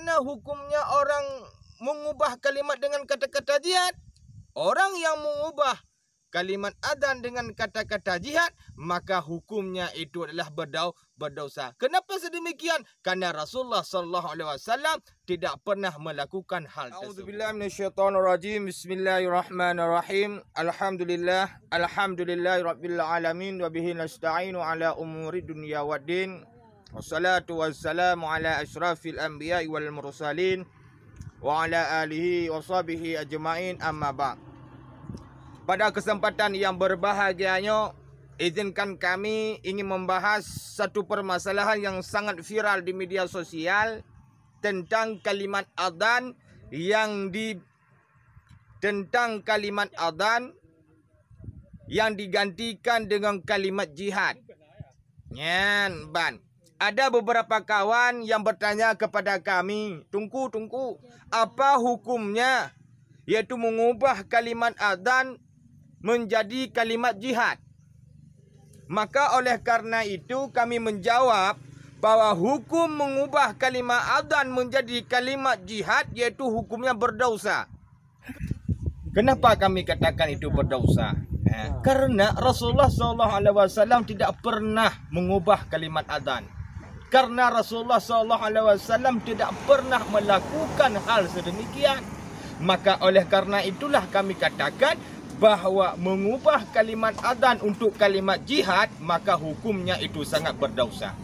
Bagaimana hukumnya orang mengubah kalimat dengan kata-kata jihad? Orang yang mengubah kalimat adzan dengan kata-kata jihad, maka hukumnya itu adalah berdosa. Kenapa sedemikian? Karena Rasulullah sallallahu alaihi wasallam tidak pernah melakukan hal tersebut. A'udzubillahi minasyaitonirrajim. Bismillahirrahmanirrahim. Alhamdulillahirabbil alamin wa bihi nasta'inu ala umuri dunya waddin. Wassalatu wassalamu ala asyrafil anbiya'i wal mursalin wa ala alihi wa sahbihi ajma'in, amma ba'd. Pada kesempatan yang berbahagianya, izinkan kami ingin membahas satu permasalahan yang sangat viral di media sosial tentang kalimat adzan yang digantikan dengan kalimat jihad. Nyan ban. Ada beberapa kawan yang bertanya kepada kami, tunggu, apa hukumnya yaitu mengubah kalimat adzan menjadi kalimat jihad? Maka oleh karena itu kami menjawab bahwa hukum mengubah kalimat adzan menjadi kalimat jihad yaitu hukumnya berdosa. Kenapa kami katakan itu berdosa? Karena Rasulullah SAW tidak pernah mengubah kalimat adzan. Karena Rasulullah SAW tidak pernah melakukan hal sedemikian. Maka oleh karena itulah kami katakan bahawa mengubah kalimat adzan untuk kalimat jihad, maka hukumnya itu sangat berdosa.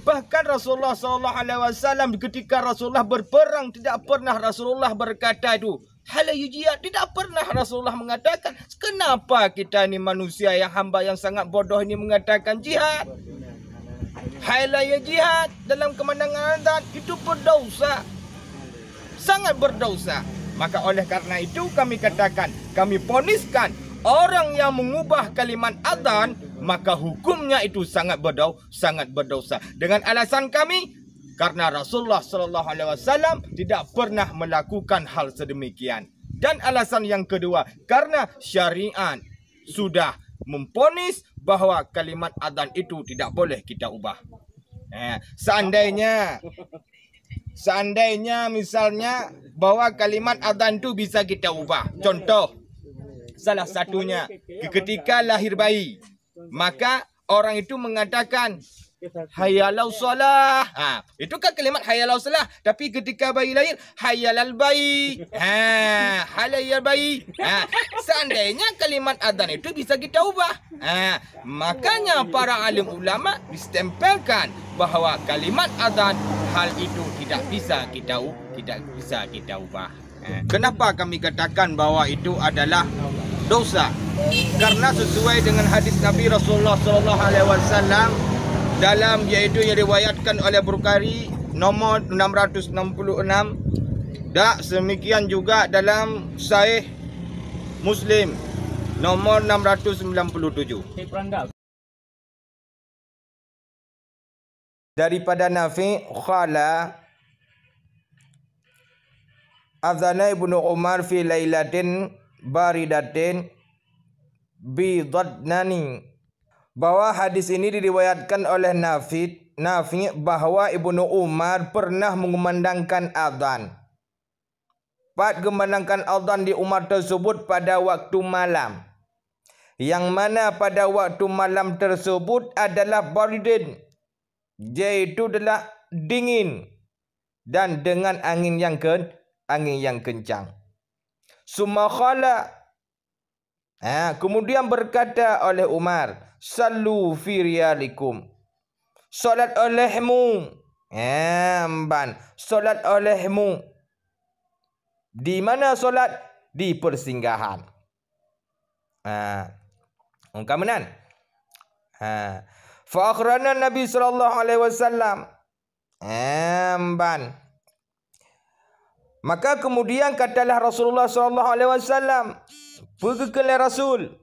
Bahkan Rasulullah SAW ketika Rasulullah berperang, tidak pernah Rasulullah berkata itu halayu jihad. Tidak pernah Rasulullah mengatakan. Kenapa kita ni manusia yang hamba yang sangat bodoh ini mengatakan jihad? Halayu jihad dalam kemenangan adzan itu berdosa. Sangat berdosa. Maka oleh karena itu kami katakan, kami poniskan orang yang mengubah kalimat adzan, maka hukumnya itu sangat berdosa. Dengan alasan kami, karena Rasulullah SAW tidak pernah melakukan hal sedemikian. Dan alasan yang kedua, karena syariat sudah memponis bahawa kalimat adzan itu tidak boleh kita ubah. Seandainya misalnya bahwa kalimat adzan itu bisa kita ubah. Contoh, salah satunya ketika lahir bayi, maka orang itu mengatakan hayyalau shalah. Itu kan kalimat hayyalau shalah, tapi ketika bayi lahir hayyalal bayi. Halayal bayi. Seandainya kalimat adzan itu bisa kita ubah. Makanya para alim ulama distempelkan bahawa kalimat adzan hal itu tidak bisa kita ubah. Kenapa kami katakan bahawa itu adalah dosa? Karena sesuai dengan hadis Nabi Rasulullah SAW dalam yaitu yang diriwayatkan oleh Bukhari nomor 666, dan demikian juga dalam Sahih Muslim nomor 697. Daripada Nafi qala adzana Ibnu Umar fi lailatin baridatin bidadnani, bahwa hadis ini diriwayatkan oleh Nafi bahawa Ibnu Umar pernah mengumandangkan adzan. Kumandangkan adzan di Umar tersebut pada waktu malam, yang mana pada waktu malam tersebut adalah baridin, yaitu adalah dingin dan dengan angin yang kencang. Sumakhala, kemudian berkata oleh Umar, sallu fi riyalikum, solat olehmu, solat olehmu. Di mana solat? Di persinggahan. Ungkapan. Fa akhrana Nabi sallallahu alaihi wasallam. Maka kemudian katalah Rasulullah sallallahu alaihi wasallam, pergilah Rasul.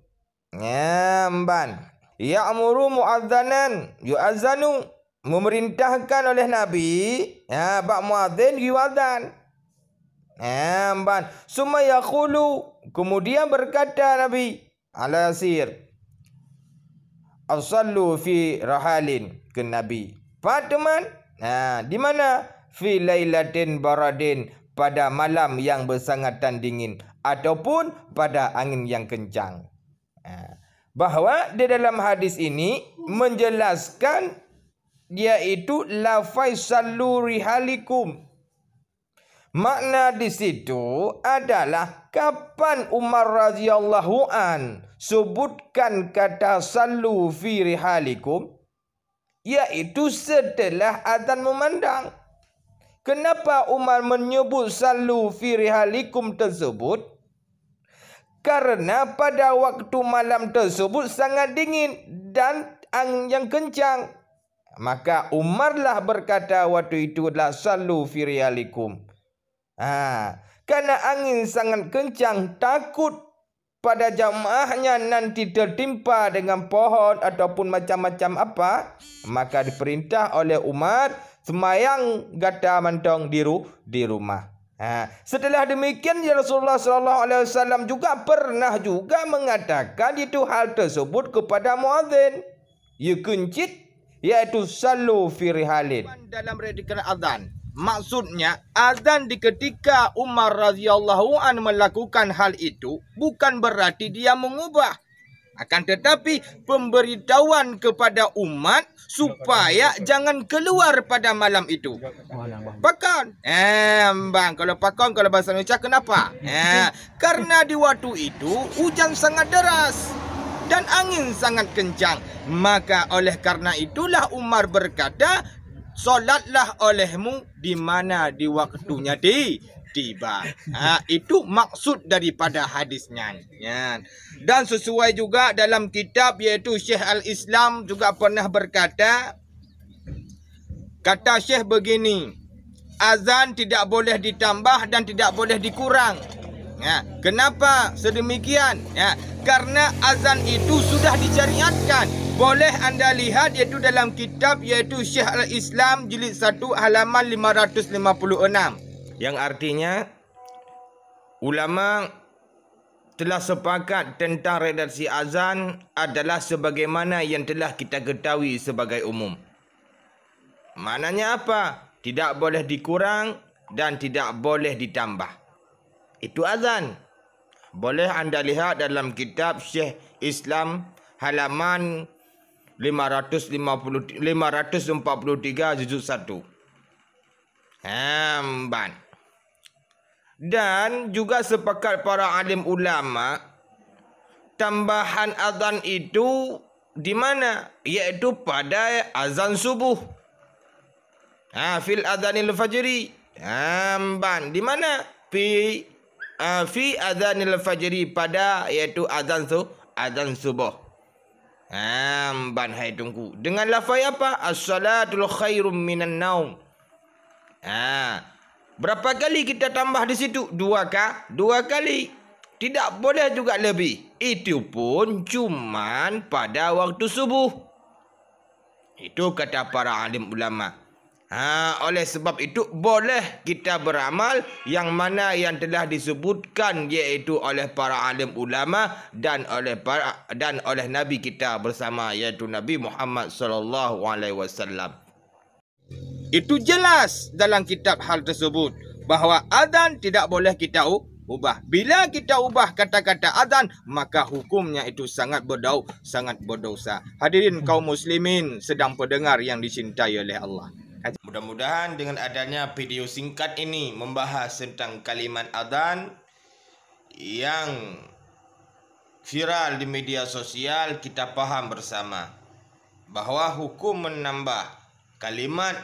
Ya'muru muadzanan yu'adzanu, memerintahkan oleh Nabi bak muadzin yu'adzan. Summa yaqulu, kemudian berkata Nabi ala yasir, asallu fi rahalin, ke Nabi. Pak teman, di mana? fi lailatin baradin, pada malam yang bersangatan dingin ataupun pada angin yang kencang. Bahawa di dalam hadis ini menjelaskan iaitu lafaz sallu rihalikum. Makna di situ adalah kapan Umar radhiyallahu an sebutkan kata sallu fi rihalikum, iaitu setelah azan memandang. Kenapa Umar menyebut sallu fi rihalikum tersebut? Karena pada waktu malam tersebut sangat dingin dan angin yang kencang. Maka Umarlah berkata waktu itu adalah sallu fi rihalikum. Karena angin sangat kencang, takut pada jamaahnya nanti tertimpa dengan pohon ataupun macam-macam apa, maka diperintah oleh Umar semayang gata mantong di rumah. Setelah demikian, ya Rasulullah SAW juga pernah juga mengatakan itu hal tersebut kepada muadzin. Ya kuncit, iaitu sallu fi rihalin. Dalam redikan azan, maksudnya azan di ketika Umar radhiyallahu an melakukan hal itu bukan berarti dia mengubah. Akan tetapi pemberitahuan kepada umat supaya jangan keluar pada malam itu. Pakon. Bang, kalau pakon, kalau bahasa Indonesia kenapa? Karena di waktu itu hujan sangat deras dan angin sangat kencang. Maka oleh karena itulah Umar berkata, solatlah olehmu di mana di waktunya tiba. Itu maksud daripada hadisnya. Dan sesuai juga dalam kitab iaitu Syekh Al-Islam juga pernah berkata, kata Syekh begini, azan tidak boleh ditambah dan tidak boleh dikurang. Kenapa sedemikian? Karena azan itu sudah disyariatkan. Boleh anda lihat iaitu dalam kitab iaitu Syekh Al-Islam jilid 1 halaman 556. Yang artinya ulama telah sepakat tentang redaksi azan adalah sebagaimana yang telah kita ketahui sebagai umum. Maknanya apa? Tidak boleh dikurang dan tidak boleh ditambah. Itu azan. Boleh anda lihat dalam kitab Syekh Islam halaman 543 juzuk 1. Dan juga sepakat para alim ulama, tambahan azan itu di mana? Iaitu pada azan subuh. Fil adzanil fajri. Di mana? Fi adzanil fajri, pada iaitu azan subuh. Hai tunggu. Dengan lafaz apa? As-salatul khairum minan naum. Berapa kali kita tambah di situ? Dua kali. Tidak boleh juga lebih. Itu pun cuman pada waktu subuh. Itu kata para alim ulama. Oleh sebab itu boleh kita beramal yang mana yang telah disebutkan iaitu oleh para alim ulama dan oleh Nabi kita bersama iaitu Nabi Muhammad SAW. Itu jelas dalam kitab hal tersebut bahawa azan tidak boleh kita ubah. Bila kita ubah kata-kata azan, maka hukumnya itu sangat berdosa. Hadirin kaum muslimin sedang pendengar yang dicintai oleh Allah. Mudah-mudahan dengan adanya video singkat ini membahas tentang kalimat azan yang viral di media sosial, kita faham bersama bahawa hukum menambah kalimat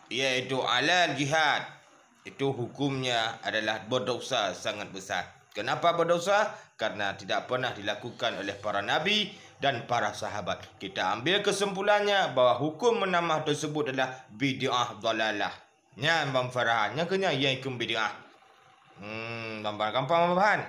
iaitu alal jihad itu hukumnya adalah berdosa sangat besar. Kenapa berdosa? Karena tidak pernah dilakukan oleh para nabi dan para sahabat. Kita ambil kesimpulannya bahawa hukum menambah tersebut adalah bid'ah dhalalah. Bang Farhan, kena iaikum bid'ah. Gampang bahan.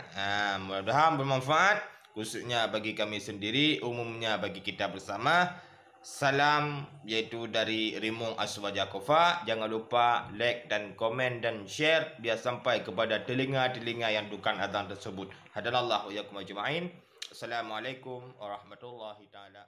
Mudah-mudahan bermanfaat khususnya bagi kami sendiri, umumnya bagi kita bersama. Salam iaitu dari Rimong Aswajakofa. Jangan lupa like dan komen dan share biar sampai kepada telinga-telinga yang dukan azan tersebut. Hadanallahu iyyakum ajma'in. Assalamualaikum warahmatullahi taala.